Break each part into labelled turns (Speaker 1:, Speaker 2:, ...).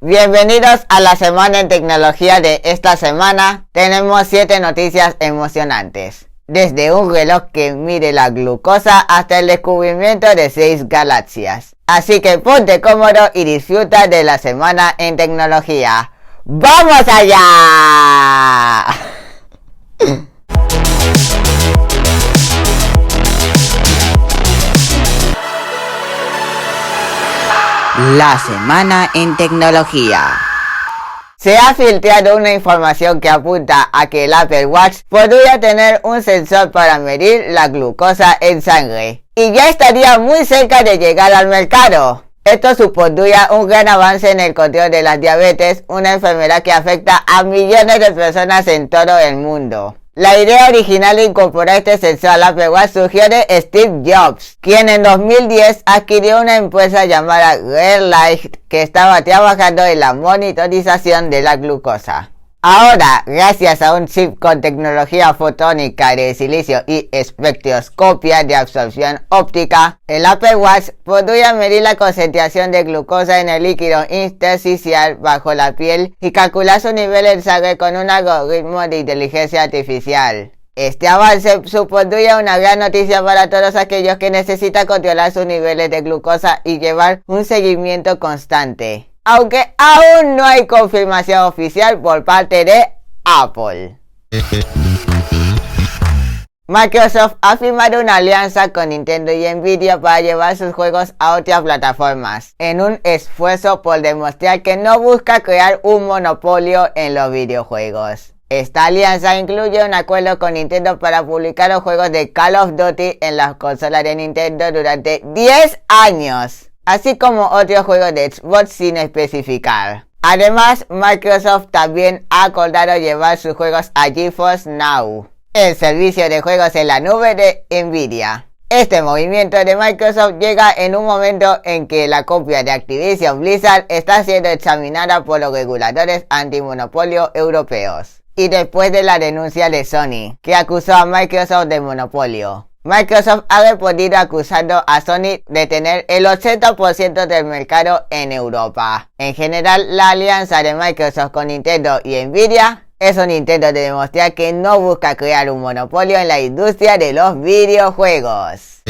Speaker 1: Bienvenidos a la semana en tecnología de esta semana. Tenemos 7 noticias emocionantes. Desde un reloj que mide la glucosa hasta el descubrimiento de 6 galaxias. Así que ponte cómodo y disfruta de la semana en tecnología. ¡Vamos allá! La semana en tecnología. Se ha filtrado una información que apunta a que el Apple Watch podría tener un sensor para medir la glucosa en sangre y ya estaría muy cerca de llegar al mercado. Esto supondría un gran avance en el control de la diabetes, una enfermedad que afecta a millones de personas en todo el mundo. La idea original de incorporar este sensor al Apple Watch surgió de Steve Jobs, quien en 2010 adquirió una empresa llamada Light que estaba trabajando en la monitorización de la glucosa. Ahora, gracias a un chip con tecnología fotónica de silicio y espectroscopia de absorción óptica, el Apple Watch podría medir la concentración de glucosa en el líquido intersticial bajo la piel y calcular su nivel en sangre con un algoritmo de inteligencia artificial. Este avance supondría una gran noticia para todos aquellos que necesitan controlar sus niveles de glucosa y llevar un seguimiento constante. Aunque aún no hay confirmación oficial por parte de Apple. Microsoft ha firmado una alianza con Nintendo y Nvidia para llevar sus juegos a otras plataformas, en un esfuerzo por demostrar que no busca crear un monopolio en los videojuegos. Esta alianza incluye un acuerdo con Nintendo para publicar los juegos de Call of Duty en las consolas de Nintendo durante 10 años. Así como otros juegos de Xbox sin especificar. Además, Microsoft también ha acordado llevar sus juegos a GeForce Now, el servicio de juegos en la nube de Nvidia. Este movimiento de Microsoft llega en un momento en que la compra de Activision Blizzard está siendo examinada por los reguladores antimonopolio europeos. Y después de la denuncia de Sony, que acusó a Microsoft de monopolio. Microsoft ha respondido acusando a Sony de tener el 80% del mercado en Europa. En general, la alianza de Microsoft con Nintendo y Nvidia es un intento de demostrar que no busca crear un monopolio en la industria de los videojuegos.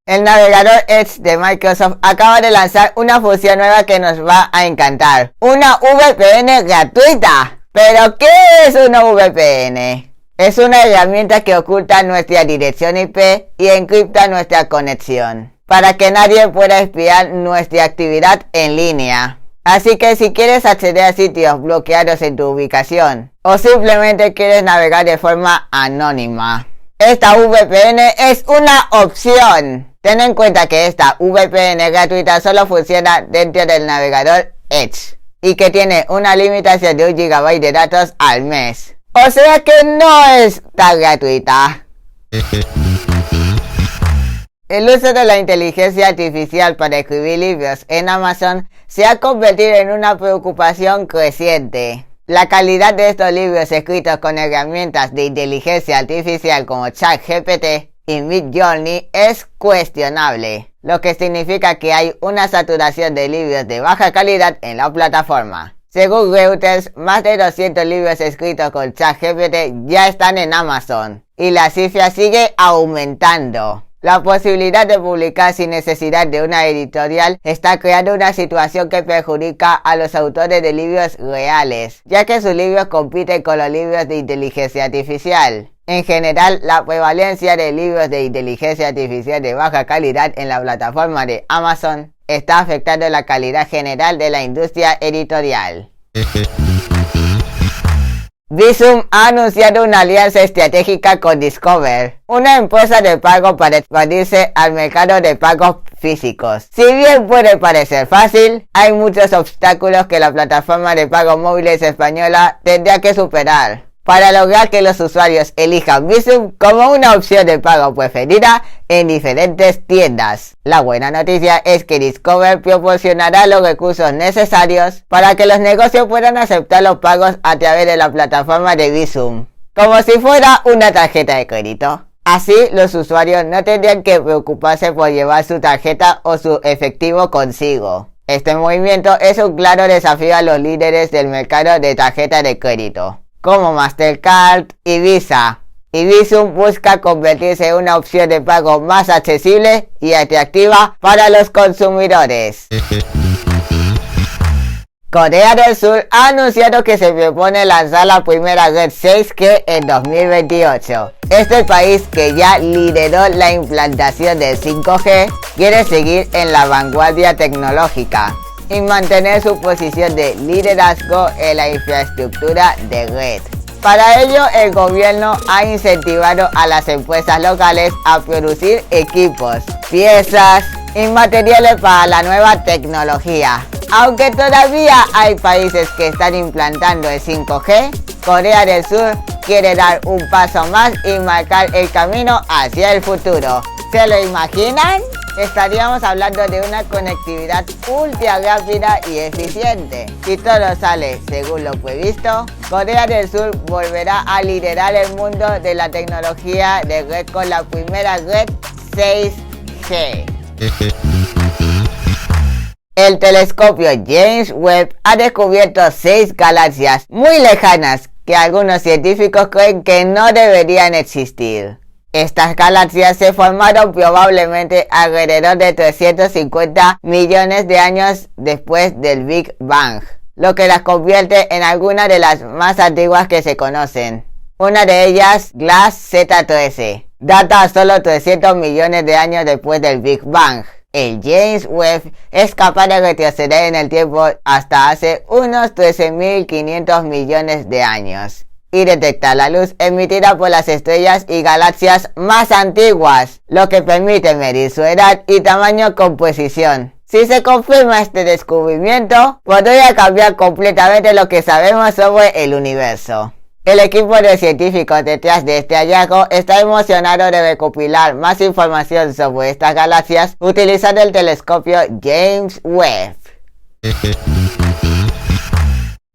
Speaker 1: El navegador Edge de Microsoft acaba de lanzar una función nueva que nos va a encantar. Una VPN gratuita. ¿Pero qué es una VPN? Es una herramienta que oculta nuestra dirección IP y encripta nuestra conexión, para que nadie pueda espiar nuestra actividad en línea. Así que si quieres acceder a sitios bloqueados en tu ubicación, o simplemente quieres navegar de forma anónima, esta VPN es una opción. Ten en cuenta que esta VPN gratuita solo funciona dentro del navegador Edge, y que tiene una limitación de 1 GB de datos al mes. O sea que no es tan gratuita. El uso de la inteligencia artificial para escribir libros en Amazon se ha convertido en una preocupación creciente. La calidad de estos libros escritos con herramientas de inteligencia artificial como ChatGPT y Midjourney es cuestionable, lo que significa que hay una saturación de libros de baja calidad en la plataforma. Según Reuters, más de 200 libros escritos con ChatGPT ya están en Amazon, y la cifra sigue aumentando. La posibilidad de publicar sin necesidad de una editorial está creando una situación que perjudica a los autores de libros reales, ya que sus libros compiten con los libros de inteligencia artificial. En general, la prevalencia de libros de inteligencia artificial de baja calidad en la plataforma de Amazon está afectando la calidad general de la industria editorial. Visum ha anunciado una alianza estratégica con Discover, una empresa de pago para expandirse al mercado de pagos físicos. Si bien puede parecer fácil, hay muchos obstáculos que la plataforma de pagos móviles española tendrá que superar para lograr que los usuarios elijan Visum como una opción de pago preferida en diferentes tiendas. La buena noticia es que Discover proporcionará los recursos necesarios para que los negocios puedan aceptar los pagos a través de la plataforma de Visum, como si fuera una tarjeta de crédito. Así, los usuarios no tendrían que preocuparse por llevar su tarjeta o su efectivo consigo. Este movimiento es un claro desafío a los líderes del mercado de tarjetas de crédito, como Mastercard y Visa. Y Bizum busca convertirse en una opción de pago más accesible y atractiva para los consumidores. Corea del Sur ha anunciado que se propone lanzar la primera red 6G en 2028. Este país, que ya lideró la implantación del 5G, quiere seguir en la vanguardia tecnológica y mantener su posición de liderazgo en la infraestructura de red. Para ello, el gobierno ha incentivado a las empresas locales a producir equipos, piezas y materiales para la nueva tecnología. Aunque todavía hay países que están implantando el 5G, Corea del Sur quiere dar un paso más y marcar el camino hacia el futuro. ¿Se lo imaginan? Estaríamos hablando de una conectividad ultra rápida y eficiente. Si todo sale según lo previsto, Corea del Sur volverá a liderar el mundo de la tecnología de red con la primera red 6G. El telescopio James Webb ha descubierto 6 galaxias muy lejanas que algunos científicos creen que no deberían existir. Estas galaxias se formaron probablemente alrededor de 350 millones de años después del Big Bang, lo que las convierte en algunas de las más antiguas que se conocen. Una de ellas, GLASS Z13, data solo 300 millones de años después del Big Bang. El James Webb es capaz de retroceder en el tiempo hasta hace unos 13.500 millones de años y detectar la luz emitida por las estrellas y galaxias más antiguas, lo que permite medir su edad y tamaño con precisión. Si se confirma este descubrimiento, podría cambiar completamente lo que sabemos sobre el universo. El equipo de científicos detrás de este hallazgo está emocionado de recopilar más información sobre estas galaxias utilizando el telescopio James Webb.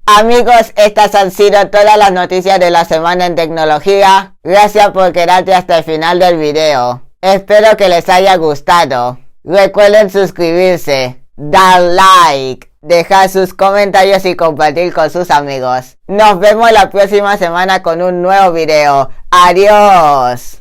Speaker 1: Amigos, estas han sido todas las noticias de la semana en tecnología. Gracias por quedarte hasta el final del video. Espero que les haya gustado. Recuerden suscribirse, dar like, dejar sus comentarios y compartir con sus amigos. Nos vemos la próxima semana con un nuevo video. ¡Adiós!